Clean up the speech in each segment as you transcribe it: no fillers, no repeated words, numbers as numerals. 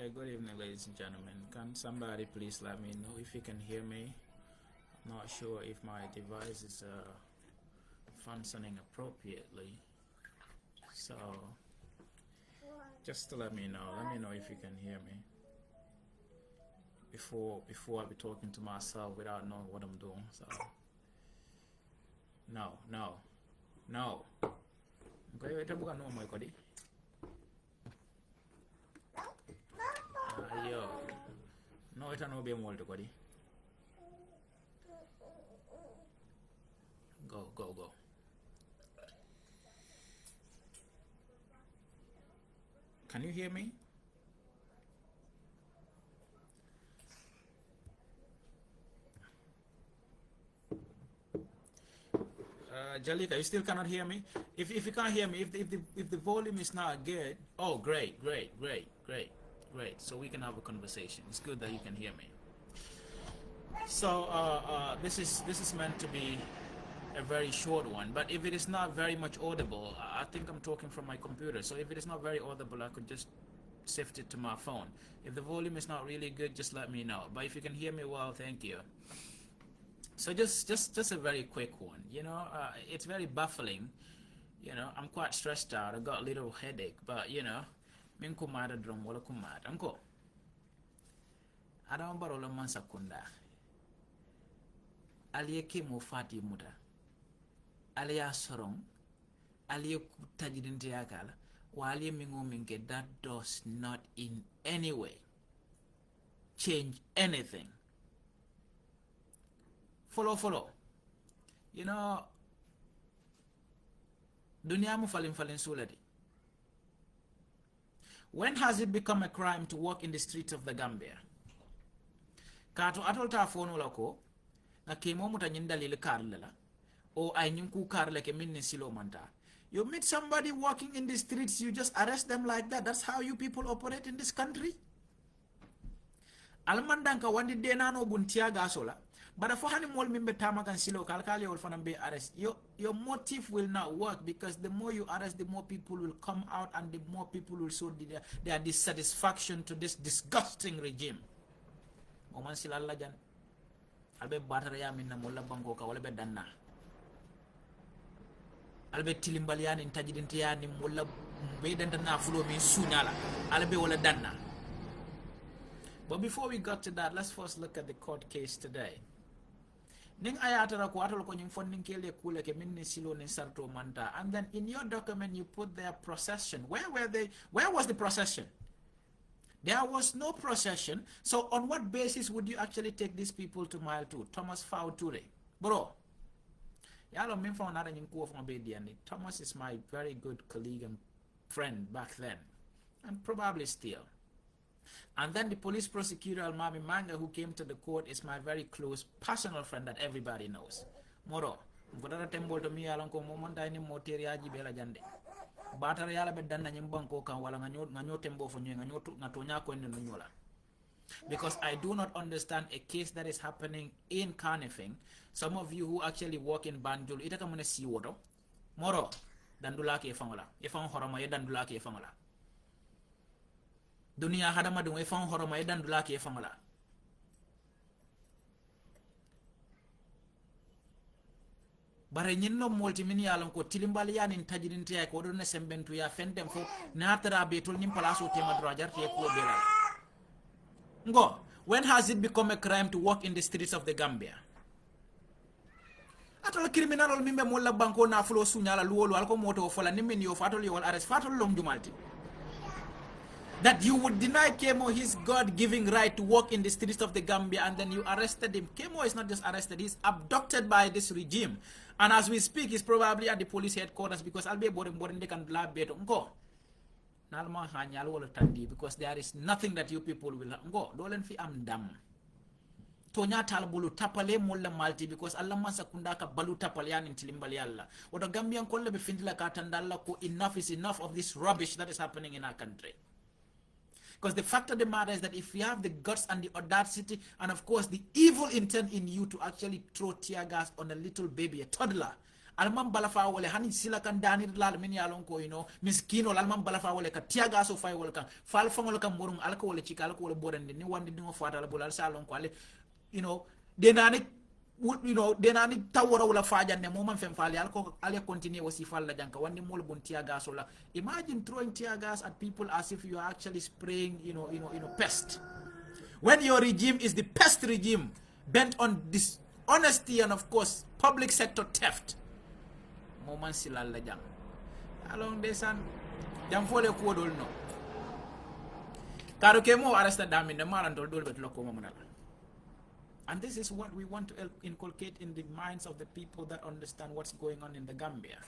Good evening, ladies and gentlemen. Can somebody please let me know if you can hear me? I'm not sure if my device is functioning appropriately. So, just to let me know if you can hear me before I be talking to myself without knowing what I'm doing. So, no. Okay, ita bukan no kodi. Yo, no ita no be molto kodi. Go. Can you hear me? Jalika, you still cannot hear me? If you can't hear me, if the volume is not good, oh great. So we can have a conversation. It's good that you can hear me. So this is meant to be a very short one, but if it is not very much audible, I think I'm talking from my computer. So if it is not very audible, I could just shift it to my phone. If the volume is not really good, just let me know. But if you can hear me well, thank you. So just a very quick one. It's very baffling. I'm quite stressed out. I got a little headache, but min kumada drum wala kumada. Anko. Ada ambaro la mansa kunda. Aliye Kemo fati muda. Aliya sorong. Aliye tajidinte yakala. Wa aliye mingo minge, that does not in any way change anything. Follow. Dunia mu falin suladi. When has it become a crime to walk in the streets of the Gambia? Kato atolta fono lako, na Kemo muta nyinda lili karlela, o ay nyinku karle ke minni silo manta. You meet somebody walking in the streets, you just arrest them like that. That's how you people operate in this country? Almandanka wandi denano buntia gasola. But if you mol mimbe tamakan silo kalkali or fanambe arrest, your motive will not work, because the more you arrest, the more people will come out and the more people will show their dissatisfaction to this disgusting regime. Oman sila jan albe bataraya minna molla banko ka wala be danna albe tilimbaliyan intajidintiya ni molla be danna fulo min sunyala albe wala danna. But before we got to that, let's first look at the court case today. Ning ayatara ko atol ko nyim fonding kele kule ke minni silo ni sarto manta, and then in your document you put their procession. Where was the procession? There was no procession. So on what basis would you actually take these people to Mile 2? Thomas Fauture. Bro. Yalo min from another nyinko from Obediani. Thomas is my very good colleague and friend back then, and probably still. And then the police prosecutor Almami Manga, who came to the court, is my very close personal friend that everybody knows. Moro, mgodara tembo to mi alon ko momanta ni moteriaji bela jande. Batara yala be danna nyimbanko kan wala nganyo tembo fo nganyo ngatonya ko en nyola. Because I do not understand a case that is happening in Carnifing. Some of you who actually work in Banjul, ita kamune si wodo. Moro, dandula ke fangola. Ifang horoma ye dandula ke fangola. Dunia hadama dung efang horoma edan dulaki efangala. Bare nyinno molti min yalan ko tilimbali yanin tajidinte ay ko do ne sembentu ya fendem fo natara betul nim palaso tema drajar te ko bela. Ngo, when has it become a crime to walk in the streets of the Gambia? Atol criminal ol mimbe molla banko na fulo sunyala luwolo alko moto fola nimmin yo fatol yo arrest fatol long jumalti. That you would deny Kemo his God-giving right to walk in the streets of the Gambia, and then you arrested him. Kemo is not just arrested, he's abducted by this regime. And as we speak, he's probably at the police headquarters, because I'll be boring they can lab beto. Go. Nalma hanyal wala tandi, because there is nothing that you people will go. Dolen fi am dam. Tonya talbulu tapale mulla malti, because Allah masa kundaka balu tapalian in tilimbali Allah. What a Gambian kolle be findila katandala ko enough is enough of this rubbish that is happening in our country. Because the fact of the matter is that if you have the guts and the audacity and of course the evil intent in you to actually throw tear gas on a little baby, a toddler, alman balafa wala hani sila kan danir lal min yalon ko miskino alman balafa wala ka tiaga so fay wala kan fal fangol kan murun alko wala ci kala ko wala bodande ni wandi dingo fata la bulal salon ko ale denani denani tawara wala fajande mo man fem fali alko ale continue wasi falla janka wandi mol bon tiaga so la imagine throwing tear gas at people as if you are actually spraying pest when your regime is the pest regime bent on dishonesty and of course public sector theft moment silal la jang along desan jam fole ko dol no karo Kemo arresta dami ne marantol dol bet lokko mo manala. And this is what we want to inculcate in the minds of the people that understand what's going on in the Gambia.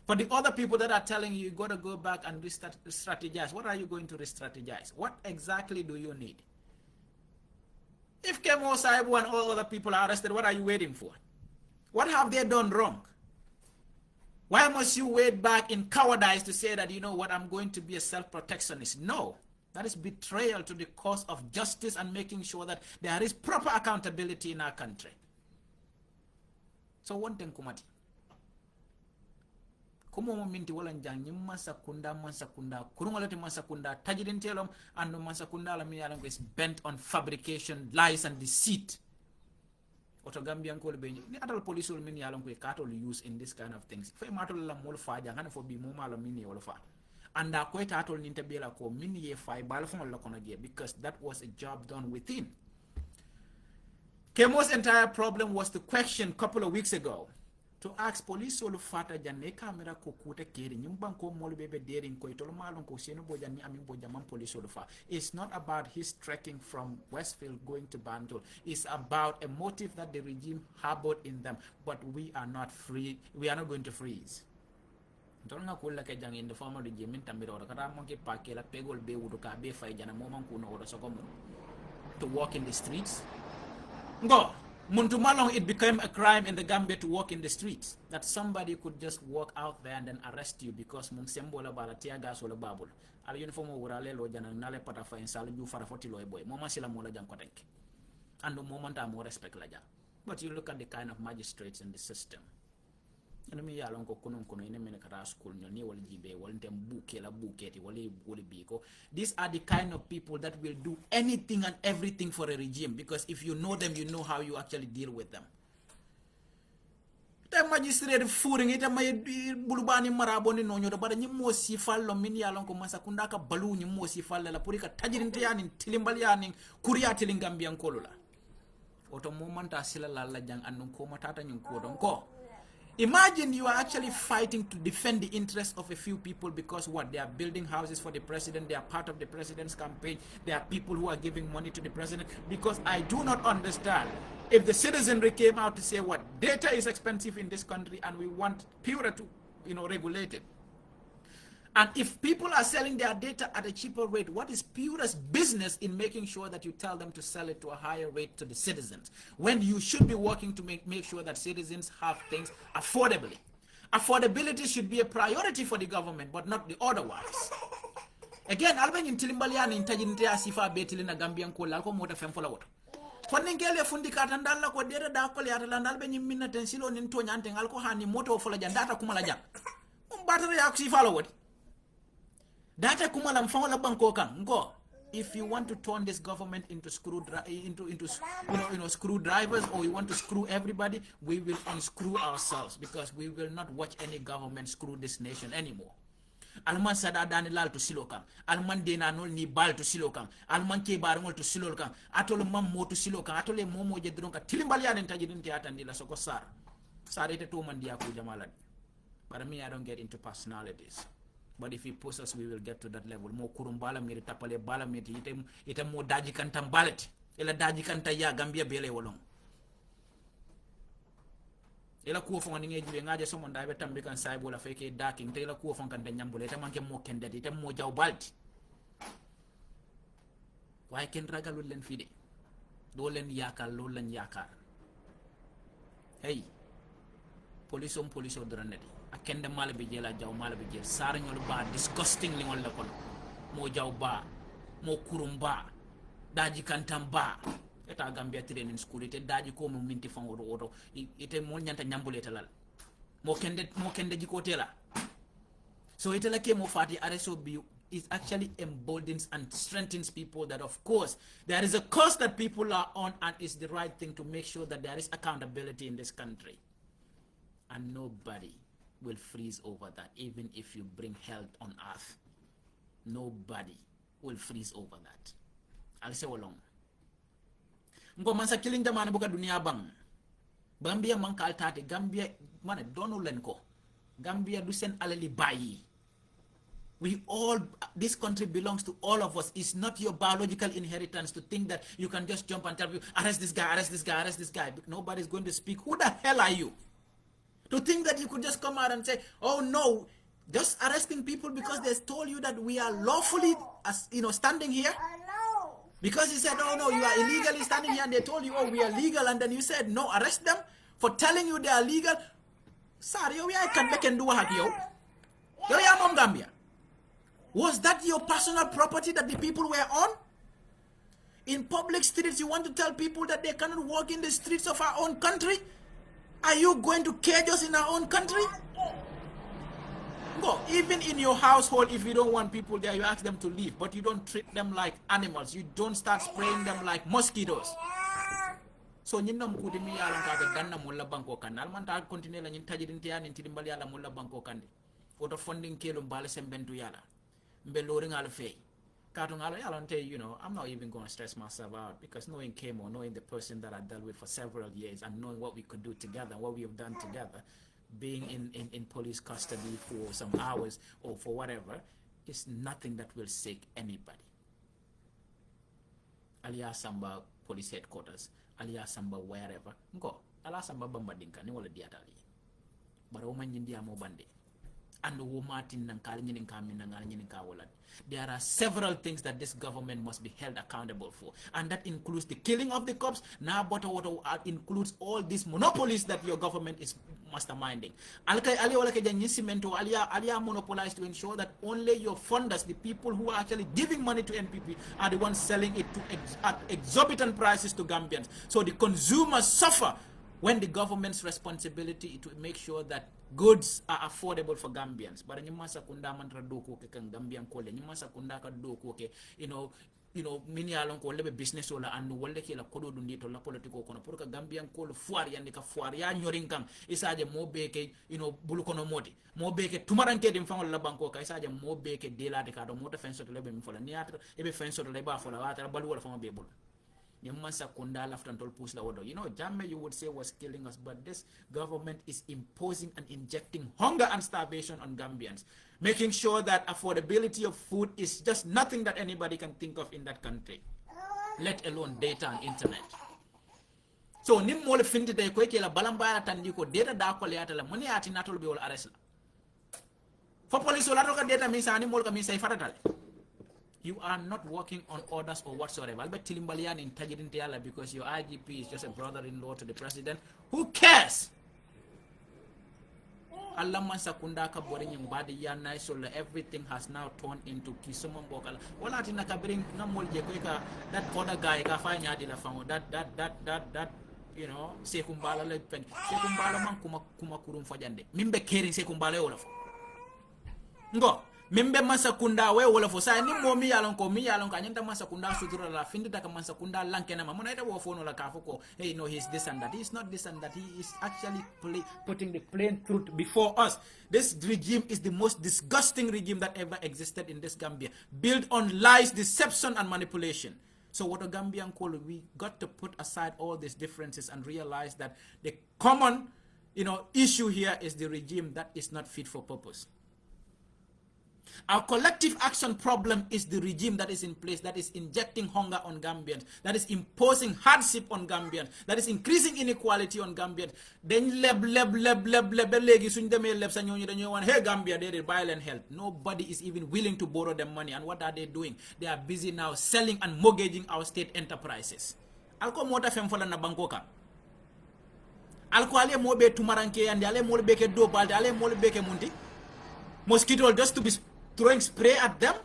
For the other people that are telling you got to go back and re-strategize, what are you going to re-strategize? What exactly do you need? If Kemo Saibu and all other people are arrested, what are you waiting for? What have they done wrong? Why must you wait back in cowardice to say that, you know what, I'm going to be a self-protectionist? No. That is betrayal to the cause of justice and making sure that there is proper accountability in our country. So one thing kumati. Kumo minti wala njang nyim mansakunda kurungolati mansakunda tajidintelom and mansakunda la miyalang is bent on fabrication, lies and deceit. Oto Gambian ko be ni adal police min yalang ko katol use in this kind of things. Fe matol la mol fa jangana fo bi mo malo mini wala fa. And because that was a job done within. Kemo's entire problem was the question a couple of weeks ago to ask police solo fata janne camera ko kuta keri nyumban ko mol bebe derin ko itolo malon ko seno bojani amin bojaman police solo fa. It's not about his trekking from Westfield going to Banjul. It's about a motive that the regime harbored in them, but we are not going to freeze. Don't kulla ke jang in the former regime in Tamiro kata monkey pakela pegol be wuduka be fay jana momon kuno ora sokomo to walk in the streets. Go muntu malong it became a crime in the Gambia to walk in the streets, that somebody could just walk out there and then arrest you because mung sembola bala tia gas wala babul al uniform wurale lo jana nale pata fa insal ju fara foti loy boy moma sila mola jang kotenke and the moment I more respect la jang. But you look at the kind of magistrates in the system. And me yalon ko kunon ine mene kata school ni wal jibe wal dem buke la buketi wal biko. These are the kind of people that will do anything and everything for a regime, because if you know them, you know how you actually deal with them. The magistrate furing ita may bulubani maraboni no nyodo bada nyimo si fallo min yalon ko masakunda ka balu nyimo si falle la purika tajirinti yanin tilimbal yanin kuriya tilingambian kolula. Oto momenta sila la jang annun ko matata nyun ko don ko. Imagine you are actually fighting to defend the interests of a few people because what? They are building houses for the president. They are part of the president's campaign. There are people who are giving money to the president. Because I do not understand. If the citizenry came out to say what? Data is expensive in this country and we want Pura to, regulate it. And if people are selling their data at a cheaper rate, what is Pura's business in making sure that you tell them to sell it to a higher rate to the citizens, when you should be working to make sure that citizens have things affordably? Affordability should be a priority for the government, but not the otherwise. Again, alben in Tilimbalian in Tajinte Asifa Betilina Gambian ko lalko moda femfola water. Kwaningele fundika tandala ko dere da ko ya tandala alben in minna tensilo nin to nyante alko hani moto fola jandata kumala jang. Battery actually follow it. Data kumala mfanga banko kan go. If you want to turn this government into screwdrivers, or you want to screw everybody, we will unscrew ourselves, because we will not watch any government screw this nation anymore. Alman sada dani lal to silokam, alman dena nol ni bal to silokam, alman ke barngol to silokam, atol mam mo to silokam, atole momo je dronka tilimbalian intajidin tiatan dila soko sar. Sarete to man dia ku jamalan. But me, I don't get into personalities. But if he puts us, we will get to that level. Mo kurumbala miri tapale bala miri ite mo daji kantam balet. Ela daji kanta ya Gambia bele wolong. Ela kuo fonga ninge jube ngaje so mon daibe tambi kan saibo la feke daking te ela kuo fonga kan nyambule ite manke mo kendet ite mo jaw balti. Why ken ragalul len fide? Do len yakal lo len yakar. Hey. Police dranedi. Akende mala be jela jaw mala be jel sar ñol ba disgusting li ngol la kon mo jaw ba mo kurumba daji kantam ba eta Gambia training school ite daji ko mo minti fango oto ite mo nyanta nyambule talal mo kende jikotela. So itela Kemo Fati RSOB is actually emboldens and strengthens people that of course there is a course that people are on and it's the right thing to make sure that there is accountability in this country. And nobody will freeze over that, even if you bring health on earth. Nobody will freeze over that. I'll say along. Ngo mansa killing the man buka dunia bang. Gambia mankal tate. Gambia mana donu lenko. Gambia du sen alali bayi. We all, this country belongs to all of us. It's not your biological inheritance to think that you can just jump and tell people, arrest this guy, arrest this guy, arrest this guy. Nobody's going to speak. Who the hell are you? To think that you could just come out and say, oh no, just arresting people because they told you that we are lawfully, standing here. Because you said, oh no, you are illegally standing here, and they told you, oh, we are legal, and then you said, no, arrest them for telling you they are legal. Sorry, we can make and do what you. Gambia. Was that your personal property that the people were on? In public streets, you want to tell people that they cannot walk in the streets of our own country? Are you going to cage us in our own country? Go. Even in your household, if you don't want people there, you ask them to leave, but you don't treat them like animals. You don't start spraying them like mosquitoes. So nyinna mkudi mi yala ka ganna mulla banko kan alman ta continue la nyin tajidin tiya nin tidimbali yala mulla banko kan oto funding kelo mbale sembentu yala mbe loring ala fey katung ala yala nte, I'm not even going to stress myself out, because knowing Kemo, knowing the person that I dealt with for several years, and knowing what we could do together, what we have done together, being in police custody for some hours or for whatever, is nothing that will shake anybody. Aliya Samba police headquarters, Aliya Samba wherever, go. Aliya Samba bambadinka ni wala diatali. Bara woman jindia mo bande. And there are several things that this government must be held accountable for, and that includes the killing of the cops. Now, but includes all these monopolies that your government is masterminding. Alia monopolized to ensure that only your funders, the people who are actually giving money to NPP, are the ones selling it to at exorbitant prices to Gambians. So the consumers suffer, when the government's responsibility is to make sure that goods are affordable for Gambians. But you must kunda mantra doko ke kan Gambian kole. You must kunda ka doko ke mini along ko lebe business wala anu wala ke la kodo dundi to la politiko kono pour ka Gambian kole fuari yandi ka fuari ya nyoring kang isaje mo beke bulu kono modi mo beke tumaranke dim fangol la banko ka isaje mo beke delade ka do mo ta fenso to lebe mi fola niata ebe fenso to leba fola wata balu wala fama be bulu. Jammeh, you would say, was killing us, but this government is imposing and injecting hunger and starvation on Gambians, making sure that affordability of food is just nothing that anybody can think of in that country, let alone data and internet. So nim mole finti de ko ke la balambara tandi ko data da ko leata la moni ati natol be wol arrest la fo police wala to ka data mi sani mol ka mi say fatatal. You are not working on orders or whatsoever. Albert Tilimbalian in Tajidintiala, because your IGP is just a brother-in-law to the president. Who cares? Everything has now turned into Kisumon Bokala. Well, I think that other guy, that Sekumbala Pen. Sekumbala man kumakurum fajande. Mimbe caring Sekumbala Olaf. Go. Membe masakunda we wala fo sa ni momi yalon ko mi yalon ka nyanta masakunda sutura la findi ta ka masakunda lankena ma mona ita wo fono la ka ko hey no, he's this and that. He's not this and that. He is actually putting the plain truth before us. This regime is the most disgusting regime that ever existed in this Gambia, built on lies, deception and manipulation. So what a Gambian call, we got to put aside all these differences and realize that the common issue here is the regime that is not fit for purpose. Our collective action problem is the regime that is in place, that is injecting hunger on Gambians, that is imposing hardship on Gambians, that is increasing inequality on Gambians. Then hey Gambia, they are violent health. Nobody is even willing to borrow them money. And what are they doing? They are busy now selling and mortgaging our state enterprises. Alko mota femfola na bankoka. Alko ale mobe tumaranke and ale mole beke do balde ale mole beke mundi. Mosquito just to be throwing spray at them.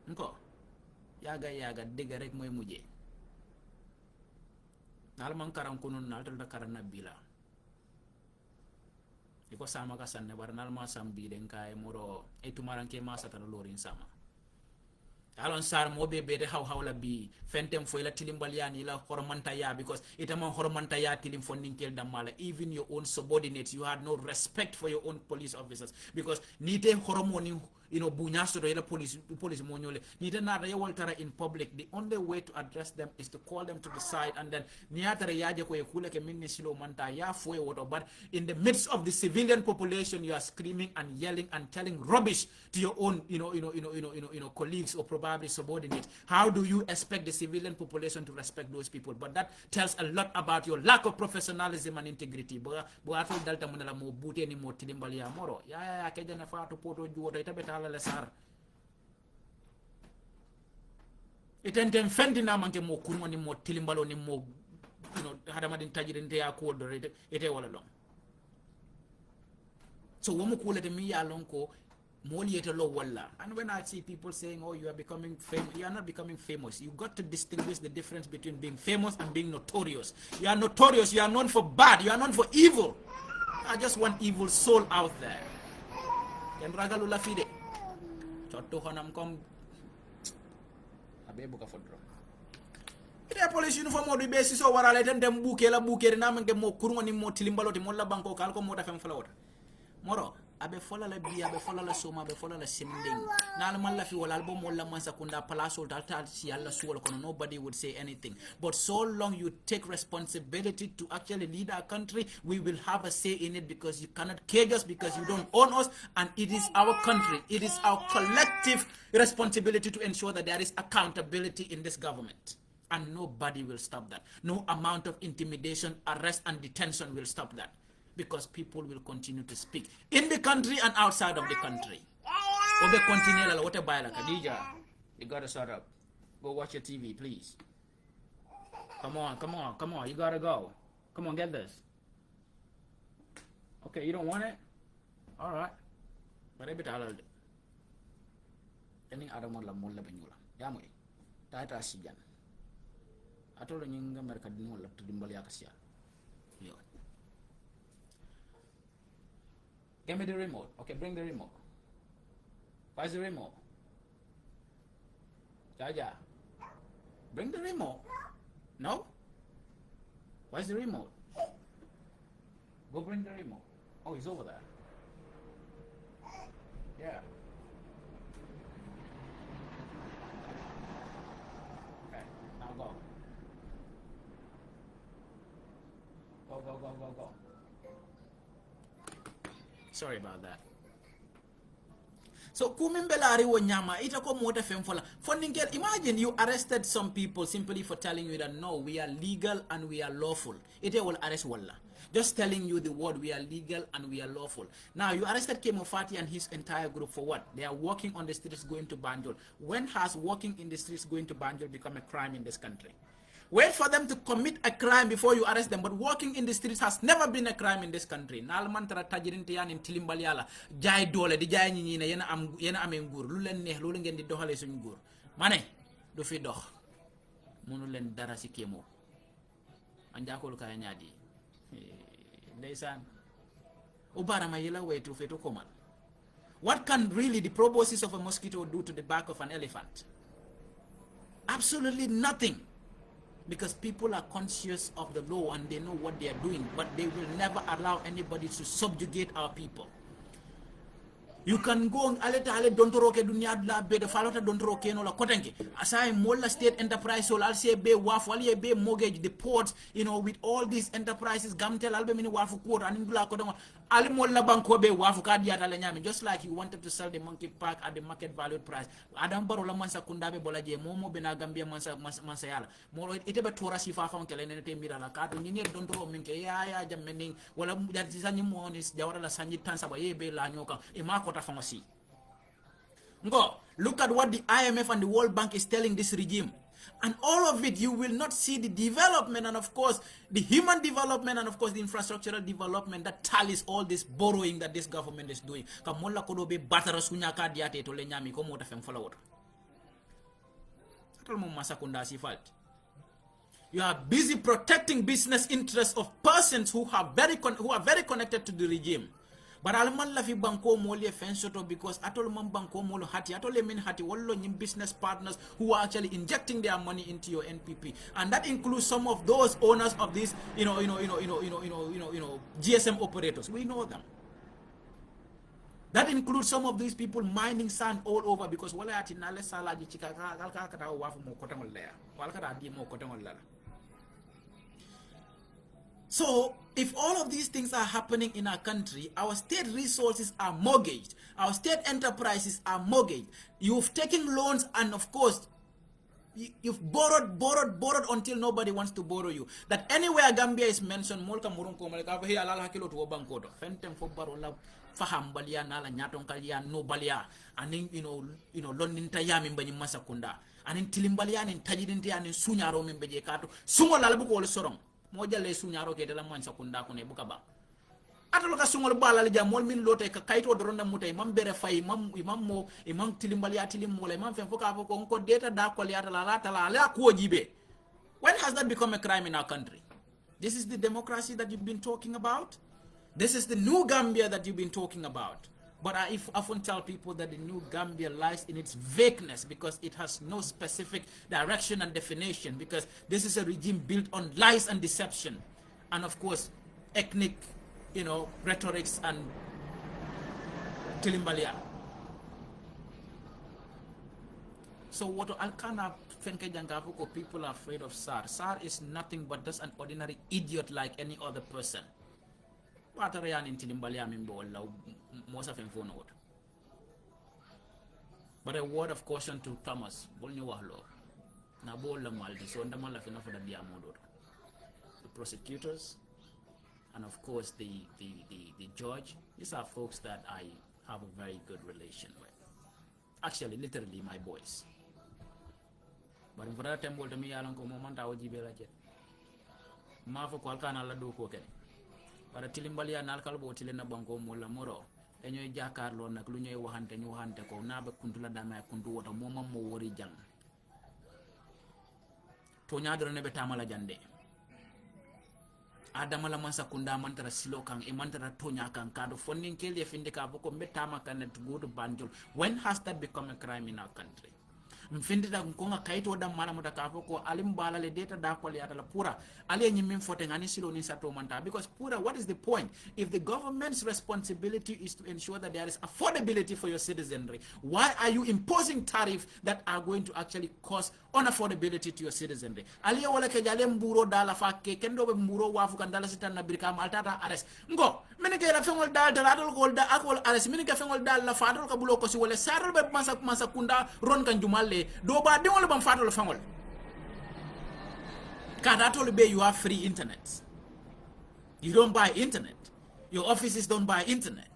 Nko yaga dega rek moy mujje nal man karam kunun nal tal karam na bila iko sama ka sanne bar nalma sambi den kay moro e tumaranke ma satana lorin sama alon sar mo be de hawla bi fentem fo la tilimbal yani la hormanta ya because itama hormanta ya tilim fondinkel damala even your own subordinates you had no respect for your own police officers because nite hormoni bunyaso do la police mo nyole nite na da yawaltara in public. The only way to address them is to call them to the side and then niatara yaje ko ekule ke minni silo manta ya fo woto. But in the midst of the civilian population you are screaming and yelling and telling rubbish to your own colleagues or probably subordinates. How do you expect the civilian population to respect those people? But that tells a lot about your lack of professionalism and integrity. Buato dalta munala mo bute ni mo tilimbali ya moro ya keja na fa to poto juoto itabeta la sar itentem fendi na manke mo kurmo ni mo tilimbalo ni mo hadama din tajirinte ya ko do ite wala long. So womu kulete mi ya long ko and when I see people saying, oh, you are becoming famous, you are not becoming famous. You got to distinguish the difference between being famous and being notorious. You are notorious, you are known for bad, you are known for evil. I just want evil soul out there. Ken ragalula fide. Chotto honam kom abe buka fodro. Ide police uniform mo di besi so warale dem buke la buke na manke mo kurngo ni mo tilimbalo mo la banko kal ko mo dafem flawta. Moro abe fola la biya abe fola la soma abe fola la simding na la man la fi wala album wala man sakunda palaso dalta si alla suwal kono nobody would say anything. But so long you take responsibility to actually lead our country, we will have a say in it because you cannot cage us because you don't own us, and it is our country. It is our collective responsibility to ensure that there is accountability in this government, and nobody will stop that. No amount of intimidation, arrest and detention will stop that. Because people will continue to speak in the country and outside of the country. Obe continue what a baila Khadija. You gotta shut up. Go watch your TV, please. Come on. You gotta go. Come on, get this. Okay, you don't want it? Alright. But every time any other one la mulla benula. Yamui. Tata sijan. I told you America didn't want to dimbalia kasia. Give me the remote. Okay, bring the remote. Where's the remote? Jaja. Bring the remote. No? Where's the remote? Go bring the remote. Oh, he's over there. Yeah. Okay, now go. Go. Sorry about that. So kumimbelari wo nyama itako mota femfola. Funding imagine you arrested some people simply for telling you that no, we are legal and we are lawful. Ite will arrest walla. Just telling you the word we are legal and we are lawful. Now you arrested Kemo and his entire group for what? They are walking on the streets going to Banjul. When has walking in the streets going to Banjul become a crime in this country? Wait for them to commit a crime before you arrest them. But walking in the streets has never been a crime in this country. Nalmantara tajirinte yan in tilimbaliala jay dole di jay ñi ne yena amé nguur lu len neex lolu ngeen di doxale suñu nguur mané du fi dox mënu len dara ci Kemo anjakol kay ñaadi ndaysan o barama yela waytu fetu komal. What can really the proboscis of a mosquito do to the back of an elephant? Absolutely nothing. Because people are conscious of the law and they know what they are doing, but they will never allow anybody to subjugate our people. You can go on ale dontoroke dunia la be de falota dontoroke no la kotenke asai molla state enterprise so al se be waf wali be mortgage the ports, with all these enterprises gamtel albe mini wafu ko anin dula ko don al molla banko be wafu ka diata la nyami, just like you wanted to sell the monkey park at the market valued price. Adam baro la mansa kundabe bolaje momo be na Gambia mansa yala mo ite be tora sifa fa kele ne te mira la ka to ni dontoro minke ya jammening wala that sanyi mo ni jawara la sanyi tansa ba yebe la nyoka e mako pharmacy. Go look at what the IMF and the World Bank is telling this regime, and all of it you will not see the development and of course the human development and of course the infrastructural development that tallies all this borrowing that this government is doing. Kamolla ko be batara sunya ka diate to le nyami ko mota fem follow atol mo masakunda si fault. You are busy protecting business interests of persons who are very connected to the regime. But alman la fi banko mole fensoto because atol man banko molo hati atol min hati wallo nyim business partners who are actually injecting their money into your NPP, and that includes some of those owners of these GSM operators. We know them. That includes some of these people mining sand all over because wala ati nale salaji chika kalka kata wafu mo kotangol lea wala kata di mo kotangol lala. So, if all of these things are happening in our country, our state resources are mortgaged, our state enterprises are mortgaged, you've taken loans, and of course, you've borrowed until nobody wants to borrow you. That anywhere Gambia is mentioned, molka murunko malika he alala hakilo to bankoto. Fentem fo barola faham balia nala nyaton kalia no balia. Aning lonin tayami mbani masakunda. Aning tilimbalia aning tajidinti aning sunyaro mbeje kato. Sungo lalabu ko sorong. Moja le sunyaro ke dala man sakunda ko ne buka ba atalo ka sungol bala le jamol min lote ka kayto doronda mutay mam bere fay imam tilimbali atilim mo le mam fen foka ko ko data da ko liata la ko jibe. When has that become a crime in our country? This is the democracy that you've been talking about. This is the new Gambia that you've been talking about. But I often tell people that the new Gambia lies in its vagueness because it has no specific direction and definition, because this is a regime built on lies and deception. And of course, ethnic, rhetorics and tilimbalia. So what Alkana Fenke Jangavuko, people are afraid of SAR. SAR is nothing but just an ordinary idiot like any other person. But a word of caution to Thomas. The prosecutors and of course the judge, these are folks that I have a very good relation with. Actually, literally my boys. But in that time, to me, I don't come moment I would give a jet. Mafo Kwalkana Ladu Koken. Para tilimbalia nalkal bo tilena banko mola moro enyo jakarlo nak lu ñoy waxante ñu waxante ko naaba kuntula dama kuntu wota momam mo wori jang to nyaadoro ne be tamala jande adama la mansa kunda mantara silo kan e mantara to nyakan kado fonnin kele finde ka ko betama kan to go to banjul. When has that become a crime in our country? Mfindita kunga kaito da mana mutakafo ko alimbala le data da ko liata la pura ali nyimim fote ngani silo ni sato manta, because pura, what is the point if the government's responsibility is to ensure that there is affordability for your citizenry? Why are you imposing tariffs that are going to actually cause unaffordability to your citizenry? Ali wala ke jale mburo dala fa ke kendo be mburo wafu kan dala sitan na birka maltata arrest ngo mene ke la fengol dal dal gol da akol arrest mene ke fengol dal la fa dal ka bulo ko si wala sarol be masa kunda ron kan jumalle do ba de wala bam fatol fangol kada to be you have free internet. You don't buy internet. Your offices don't buy internet.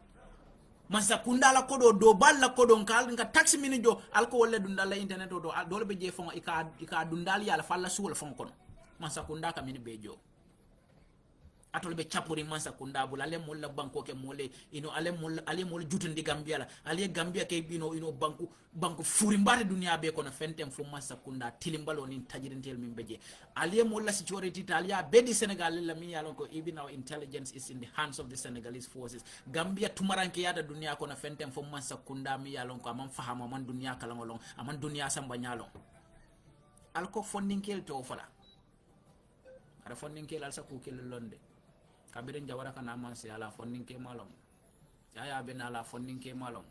Masakunda la kodo do bal la kodo nkal nga taxi minijo alko wala dundala internet do le be je fon ika dundali ala falla suwol fon kono masakunda ka mini bejo atol be chapuri masakunda bul ale mol la banko ke mole ale mol jutundi Gambia la ale Gambia ke banku furi mbare dunia be kono fentem fu masakunda tilimbalo ni tajirintel min beje ale mol la security Italia be di Senegal la mi yalon ko even our intelligence is in the hands of the Senegalese forces. Gambia tumaranke yada dunia kono fentem fu masakunda mi yalon ko amam fahama man dunia kala ngolong aman dunia samba nyalon alko fondinkel to fala ara fondinkel alsa ku kel londe kabirin jawara kana mansi ala fondinke malom yaya ben ala fondinke malom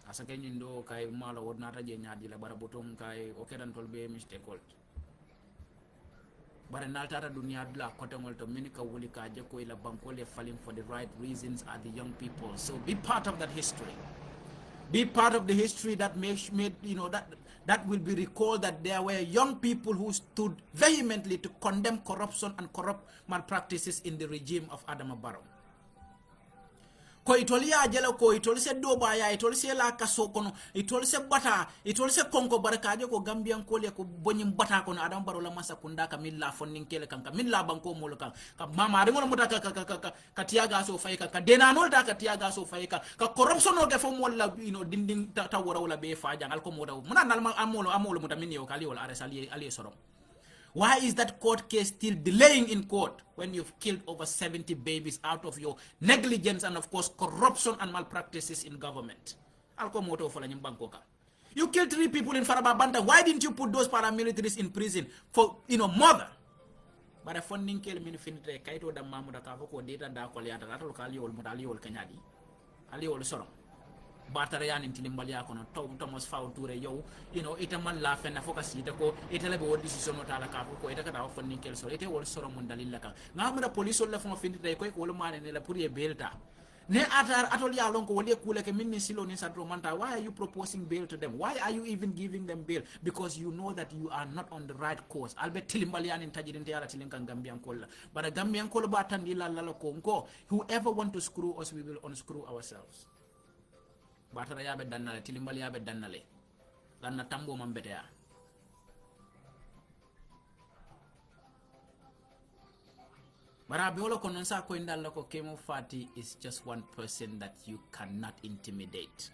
asake nyindo kay malo wodnata je nyaadi la bara botom kay o kedan tolbe mistake colt bare naltata dunia dula kotengol to minika wuli ka je ko ila bankole falling for the right reasons are the young people. So be part of that history. Be part of the history that that will be recalled, that there were young people who stood vehemently to condemn corruption and corrupt malpractices in the regime of Adama Barrow. Ko itolia jela ko itolise doba ya itolise la kaso kono itolise bata itolise konko barakaje ko Gambian ko le ko bonyim bata kono Adama Barrow la masa kunda kamilla fonnin kele kan kamilla banko molo kan ka mama re ngono muta ka tiaga so fay ka denanol da ka tiaga so fay ka corruption o ke fo mo la dinding ta wora wala be fa jangal ko mo daw muna nal amolo muta min yo kali wala ares ali sorom Why is that court case still delaying in court when you've killed over 70 babies out of your negligence and, of course, corruption and malpractices in government? You killed 3 people in Farababanta. Why didn't you put those paramilitaries in prison for, murder? But the funding kill me finite kaito da mamu da kafo ko data da ko liata da to kali ol mudali ol kanyadi ali ol soro batara yan intilimbali akono Thomas Fauture yo ita man la fenna focus ita ko ita la be wodi decision no tala kafo ko ita kada funding kill so ita ol soro mun dalil laka ngamu da police ol la fo finite ko ko mane ne la pour e belta ne atar atol ya lon ko wole kule ke minni silo ni sadro manta. Why are you proposing bail to them? Why are you even giving them bail? Because you know that you are not on the right course. Albe tilimbalian in tajidinte ala tilinkan Gambian kolla, but a Gambian kolla batandi la ko whoever want to screw us, we will unscrew ourselves. Batara yabe dannale tilimbali yabe dannale lanna tambo mambetea. Barabiola kononsa ko indalla ko Kemo Fati is just one person that you cannot intimidate.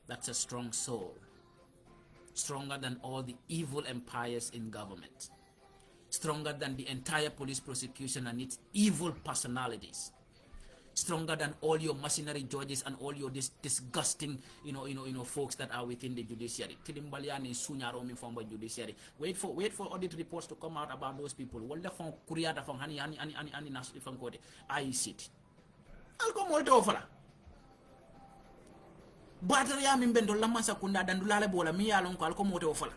That's a strong soul, stronger than all the evil empires in government, stronger than the entire police prosecution and its evil personalities, stronger than all your mercenary judges and all your disgusting folks that are within the judiciary. Tilimbaliani sunyaro mi from the judiciary. Wait for audit reports to come out about those people. Wala from kuriata from hani nasli from kote. I sit. I'll go more over. Battery am in bendo lama sakunda dandulale bola mi alon ko alko mote ofala.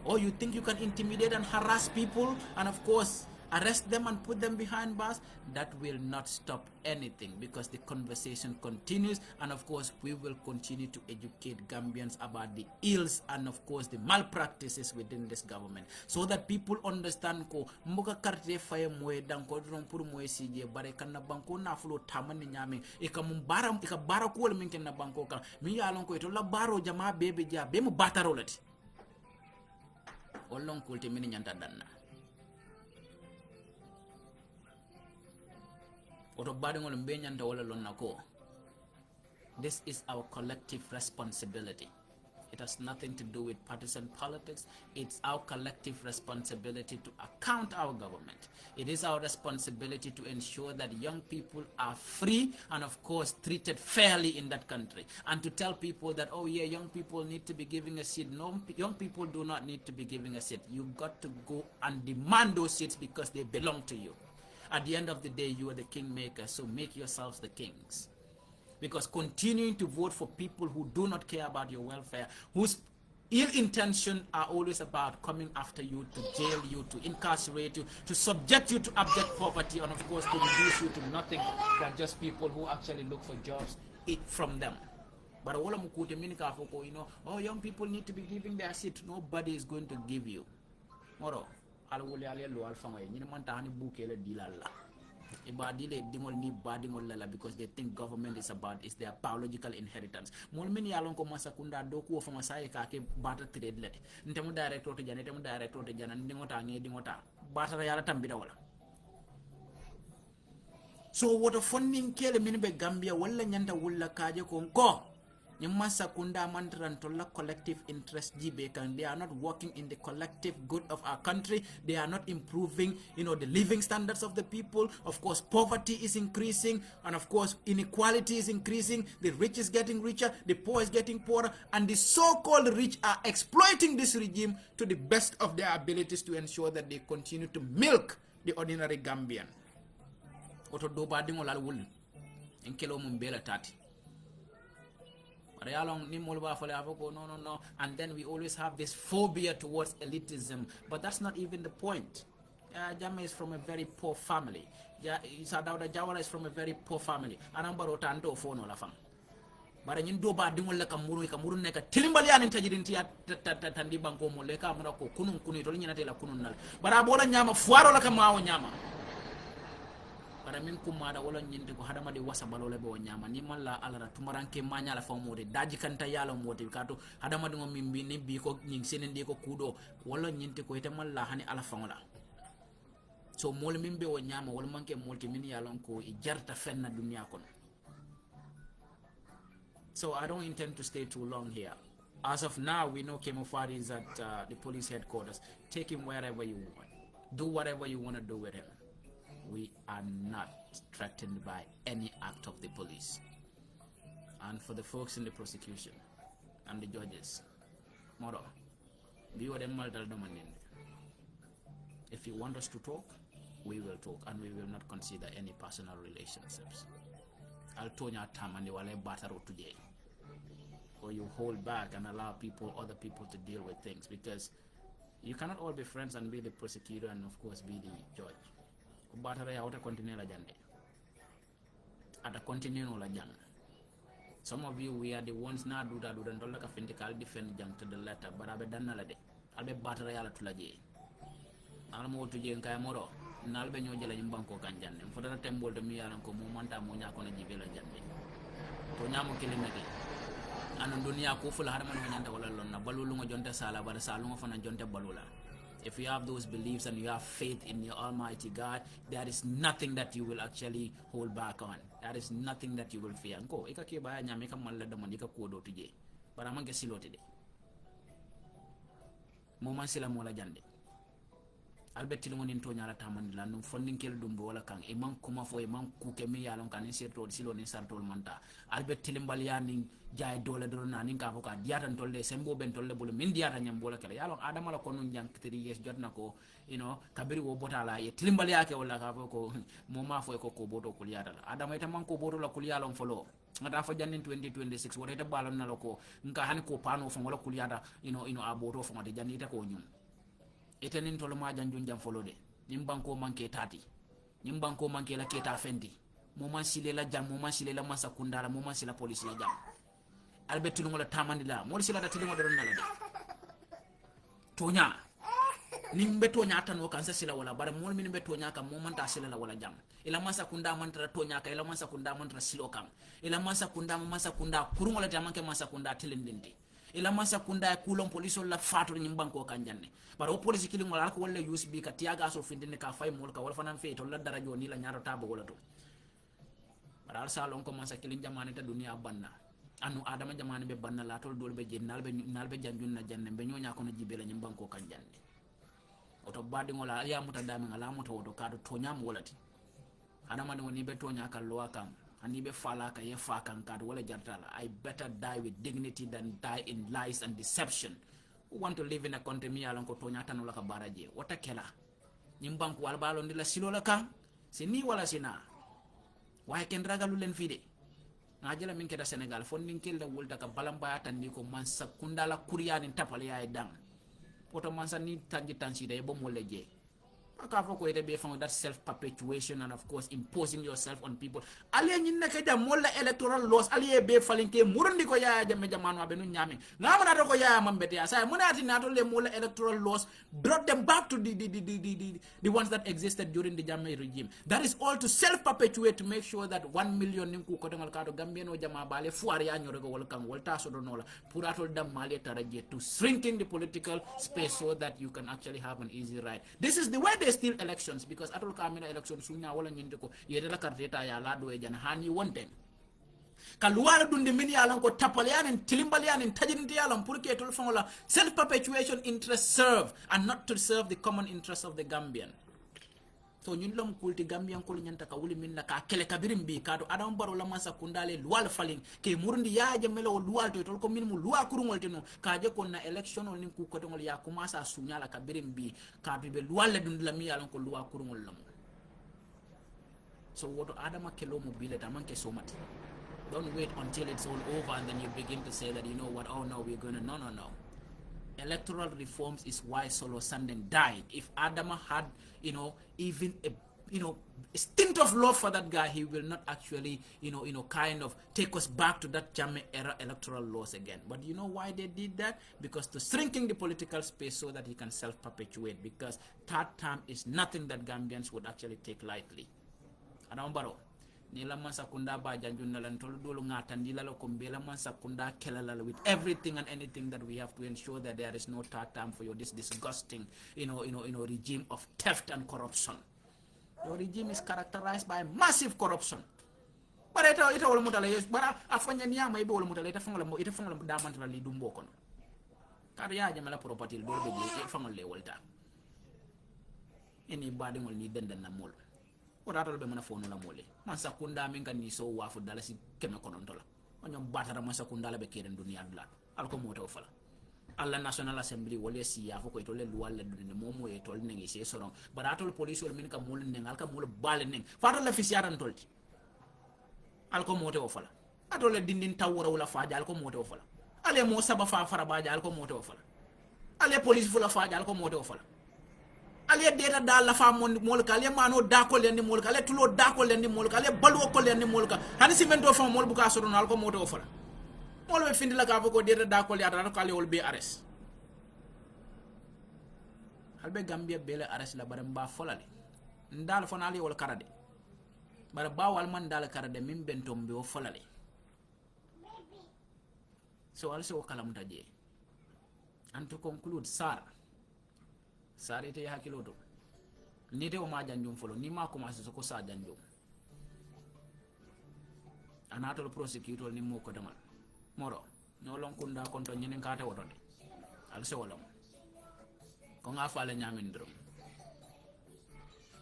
Or you think you can intimidate and harass people and of course arrest them and put them behind bars? That will not stop anything, because the conversation continues, and of course we will continue to educate Gambians about the ills and of course the malpractices within this government, so that people understand ko mboka carte faye moy danko don pour moy sije bare kan na banko na fulo tamani nyame e kam baram e ka barako wol min ken na banko kan mi yalon ko to la baro jama bebe ja be mu batarolati ollon kulte min nyanta danna. This is our collective responsibility. It has nothing to do with partisan politics. It's our collective responsibility to account our government. It is our responsibility to ensure that young people are free and of course treated fairly in that country. And to tell people that, oh yeah, young people need to be giving a seat. No, young people do not need to be giving a seat. You got to go and demand those seats because they belong to you. At the end of the day, you are the kingmaker, so make yourselves the kings. Because continuing to vote for people who do not care about your welfare, whose ill intention are always about coming after you, to jail you, to incarcerate you, to subject you to abject poverty, and of course to reduce you to nothing but just people who actually look for jobs, eat from them. But oh, young people need to be giving their seat. Nobody is going to give you. Moro. Because they think government is their biological inheritance. Molmini alon ko masakunda doku of masai ka ke bata trade let. Ntemu director to jana, ndingota nge dingota. Bata yala tambida wala. So what a funding kele minbe Gambia wala nyanda wala kaje ko Masakunda Mantrantola collective interest jibekan. They are not working in the collective good of our country. They are not improving, the living standards of the people. Of course, poverty is increasing, and of course, inequality is increasing. The rich is getting richer, the poor is getting poorer, and the so-called rich are exploiting this regime to the best of their abilities to ensure that they continue to milk the ordinary Gambian. Oto doba dingo lal wul. Enkelo mumbela tati. No. And then we always have this phobia towards elitism. But that's not even the point. Jama is from a very poor family. Sadauda Jawara is from a very poor family. Anambaro tanto fono la fam. Bara nyin do ba dingol la kamuru neka tilimbali an tajidinti tandi banko mo le ka mura ko kunun kuni to nyina tela kunun nal. Bara bola nyama fuaro la kamawo nyama. Min kumada wala nyinde ko hadama de wasa balole be nyama ni malla alara tumaranke manya la famode daji kanta yala mode kato hadama de mimbi ni bi ko nying senen de ko kudo wala nyinte ko ite malla hani ala fangola. So mol mimbe o nyama wala manke molti min yalon ko e jarta fenna dunya kon. So I don't intend to stay too long here. As of now, we know Kemo is at the police headquarters. Take him wherever you want. Do whatever you want to do with him. We are not threatened by any act of the police. And for the folks in the prosecution and the judges, Moro, if you want us to talk, we will talk, and we will not consider any personal relationships. I'll turn your time and they will battle today. Or you hold back and allow other people to deal with things, because you cannot all be friends and be the prosecutor and of course be the judge. Some of you, we are the ones now do that don't like a fintical defend junk to the letter, but I'll be done already. I'll be battery ala to laje. I'll move to Jen Kaimoro, Nalbe Nojala in Banco Kanjan, for the temple to me and Comumanta Monia on a Jibela Jandi. Tonyamo Kilimaki. And Dunia Kuful Harman Yanta Balulunga Jonta Sala, but a Salon of an Jonta Balula. If you have those beliefs and you have faith in your Almighty God, there is nothing that you will actually hold back on. There is nothing that you will fear. Go, Ika Kibaya Yamika Maladamanika Kodo today. But I'm going to silo today. Moma Sila Mola Jande. Albert Tilmon in Tonyara Tamandila, no funding kill Dumbola Kang, a man kuma for a man cook a me along can insert road silo in Santol Manta. Albert Tilimbalianing Jai Dola Dronaning Kavoka, Diatan Tole, Sembo Bentole Bulum, India and Yambola Kalayalo, Adamala Konun Yank 3 years, Jotnako, Kabiri Botala, Tilimbaliake or Lakavoko, Moma for a Coco Boto Kuliata, Adamata Manco Boto Kulialon follow. Not after Jan in 2026, whatever Balon Naloko, Nkahaniko Pano from Kuliata, Aboto from the Janita Konyum. Etenin toloma janjun jam folode nimbanko manke tati nimbanko manke la keta fendi moman sile la jam moman sile la masa kundala moman sila police la jam albetu ngola tamandila mo sila dati ngo don nala tonya nimbe tonya tan o kansa sila wala bare mo min be tonya kam moman ta sila la wala jam ila masa kunda mantra tonya ka ila masa kunda mantra silo kam ila masa kunda kurungola jamanke masa kunda tilindindi ila masa kunda kulon police la fatu nyimbanko kanjanne bara o police kili ngol ko wala USB ka tiaga so findine ka fay mol ka wala fanan fe to la darajo ni la nyaaro tabo wala to bara al salon ko masa kili jamane ta dunia banna anu adama jamane be banna la tol dol be jennal be janjun na janne be nyonya ko no jibela nyimbanko kanjanne oto badi ngola ya muta dami ngala muta wodo ka to nyam wolati adama ni woni be to nya kan lo akam ani be fala ka ye fa kan ka wala jartala. I better die with dignity than die in lies and deception. Who want to live in a country mi alon ko to nyata no la ka baraje wata kela nyimbanku wala balon dila silo la kan sini wala sina way ken ragalu len fide ngajela min keda Senegal fondin kel da wulta ka balamba tan ni ko man sakunda la kuriyani tapal yaay dang poto man sa ni tanji tansi day bo mo leje that self-perpetuation and of course imposing yourself on people. Ali nyinna ke jam molla electoral laws ali be falinke murundi ko ya jam jamanu abenu nyami ngamana to ko ya mambete ya say munati nato le molla electoral laws brought them back to the ones that existed during the Jammeh regime. That is all to self-perpetuate, to make sure that 1 million ninku ko tangal kato Gambia no jama bale fuar ya nyore go wol kan wolta so do nola puratol dam mali taraje to shrinking the political space so that you can actually have an easy ride. This is the way they still elections, because atol kamina elections sunya wala nyinde ko yede la karteta ya la do e jan hani wonten kaluwala dunde min yalan ko tapalyanen tilimbalianen tajinti yalan pour que tol fongola self perpetuation interest serve and not to serve the common interest of the Gambian. So ñun lam kulti Gambian ko ñanta ka wuli min ka kele kabirim bi kado adam baro la masa kundale luwal falling ke murundi yaaje melo luwal to tol ko min mu luwa kurungol tino ka je ko na election on nin ku ko tongol ya commence sunyala kabirim bi ka be luwal la dund la mi yalan ko luwa kurungol lam. So what adama kelo mo bile tamanke so mati. Don't wait until it's all over and then you begin to say that, you know what, oh no, we're going to, no. Electoral reforms is why Solo Sanden died. If Adama had, even a, stint of love for that guy, he will not actually, kind of take us back to that Jammeh era electoral laws again. But you know why they did that? Because to shrinking the political space so that he can self-perpetuate. Because third term is nothing that Gambians would actually take lightly. Adama Barrow. Nila man sakunda ba janjun nalan tolo dolo ngatan dilalo kumbela man sakunda kelala with everything and anything that we have to ensure that there is no third term for this disgusting regime of theft and corruption. Your regime is characterized by massive corruption. But ita wala mutala yes bara afanya niya may wala mutala ita fangala damantala lidumbo kono. kar ya jamala property do be je fangol le wolta eni badi ngol ni denden na mol o ratol be mana fono la mole man sakunda min kan ni so wafu dalasi keme konontola onyom batara man sakunda la be keren dunia dula alko moto fala alla national assembly wole siya fo ko to le luwal le dunne momo e tol nengi se soron baratol police wol min ka mol nengal ka mol bal neng fatal la fisiaran tolti alko moto fala atole dindin tawra wala faaja alko moto fala ale mo saba fa fara baja alko moto fala ale police fula faaja alko moto fala ale deta dal la fa mon mol ka ale mano da ko len ni mol ka ale tulo da ko len ni mol ka ale balwo ko len ni mol ka hani simento fa mol bu ka soron alko moto fala mol be findi la ka ko deta da ko le atana ko ale wol be arrest halbe gambia bele arrest la bare mba folale ndal fona ale wol karade bare ba wal man dal karade min bentom be o folale so also kalam taje and to conclude sar ite hakiloto ni te o ma janjum folo ni ma commencer so ko sa janjum anatol prosecutor ni mo ko damal moro no lon kunda konto nyinen kate wotode also wala ko nga fala nyamin drum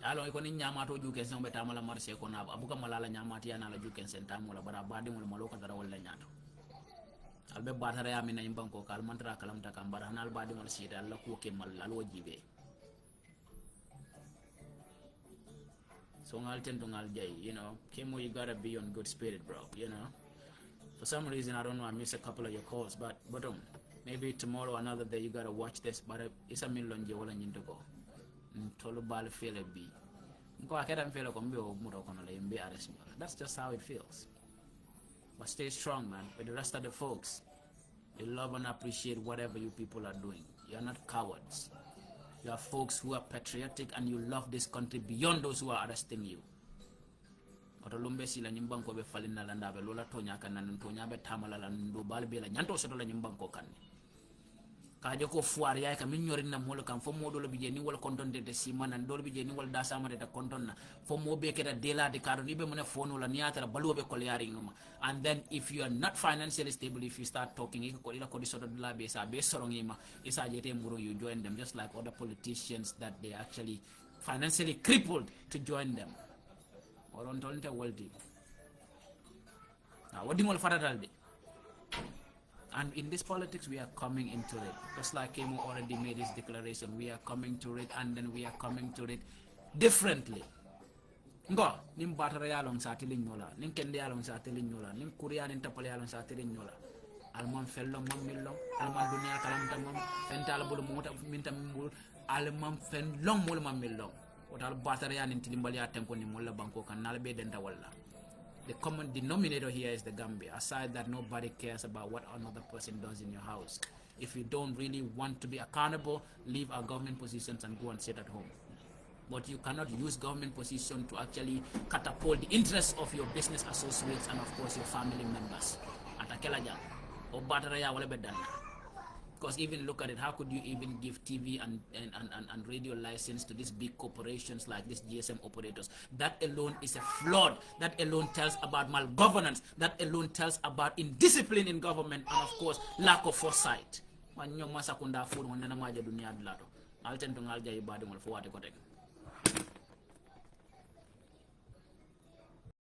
alo ko ni nyamato juken sen be tamala marché ko na abuka malala nyamati yana la juken sen tamola bara badi mo malo ka dara wala nyato albe batara ya mina imbanko kal mantra kalam ta kambara nal badi mo sida alla ko ke mal alwo jibe so ngal tento ngal jay Kemo, you gotta be on good spirit, bro. For some reason I don't know, I missed a couple of your calls, but maybe tomorrow another day you gotta watch this, but it's a million je wala nyinto ko tolo bal fele bi ko akeda fele ko mbe o muro kono le mbe arrest. That's just how it feels. But stay strong, man. With the rest of the folks, you love and appreciate whatever you people are doing. You're not cowards. You are folks who are patriotic and you love this country beyond those who are arresting you. Otolumbe sila nyimbanko be falina landa be lola tonya kan nan tonya be tamala lan do balbe la nyanto so la nyimbanko kan ka je ko fuar yaay ka min ñori na mol kam fo modo lo bije ni wala konton de si manan do bije ni wala da sama de konton na fo mo be keda dela de karo ni be mona fono la niata balu be ko yari ngoma. And then if you are not financially stable, if you start talking ko ila ko di sodo la be sa be sorongima isa jete muro, you join them just like other politicians that they actually financially crippled to join them or on tolente waldi now what do you faradal de. And in this politics, we are coming into it. Just like Kemo already made his declaration, we are coming to it, and then we are coming to it differently. Ngo, nim batara yalong sa tilin nyola, nim kende yalong sa tilin nyola, nim kuriya nin tapale yalong sa tilin nyola. Alman fellong mamilong, alman dunia kalam tamam, fentala bulu mota minta mimbul, alman fellong mul mamilong. Otal batara yanin tilimbali atempo ni mulla banko kan nalbe denta walla. The common denominator here is the Gambia. Aside that, nobody cares about what another person does in your house. If you don't really want to be accountable, leave our government positions and go and sit at home. But you cannot use government position to actually catapult the interests of your business associates and of course your family members. Because even look at it, how could you even give TV and radio license to these big corporations like these GSM operators? That alone is a fraud. That alone tells about malgovernance. That alone tells about indiscipline in government and of course lack of foresight.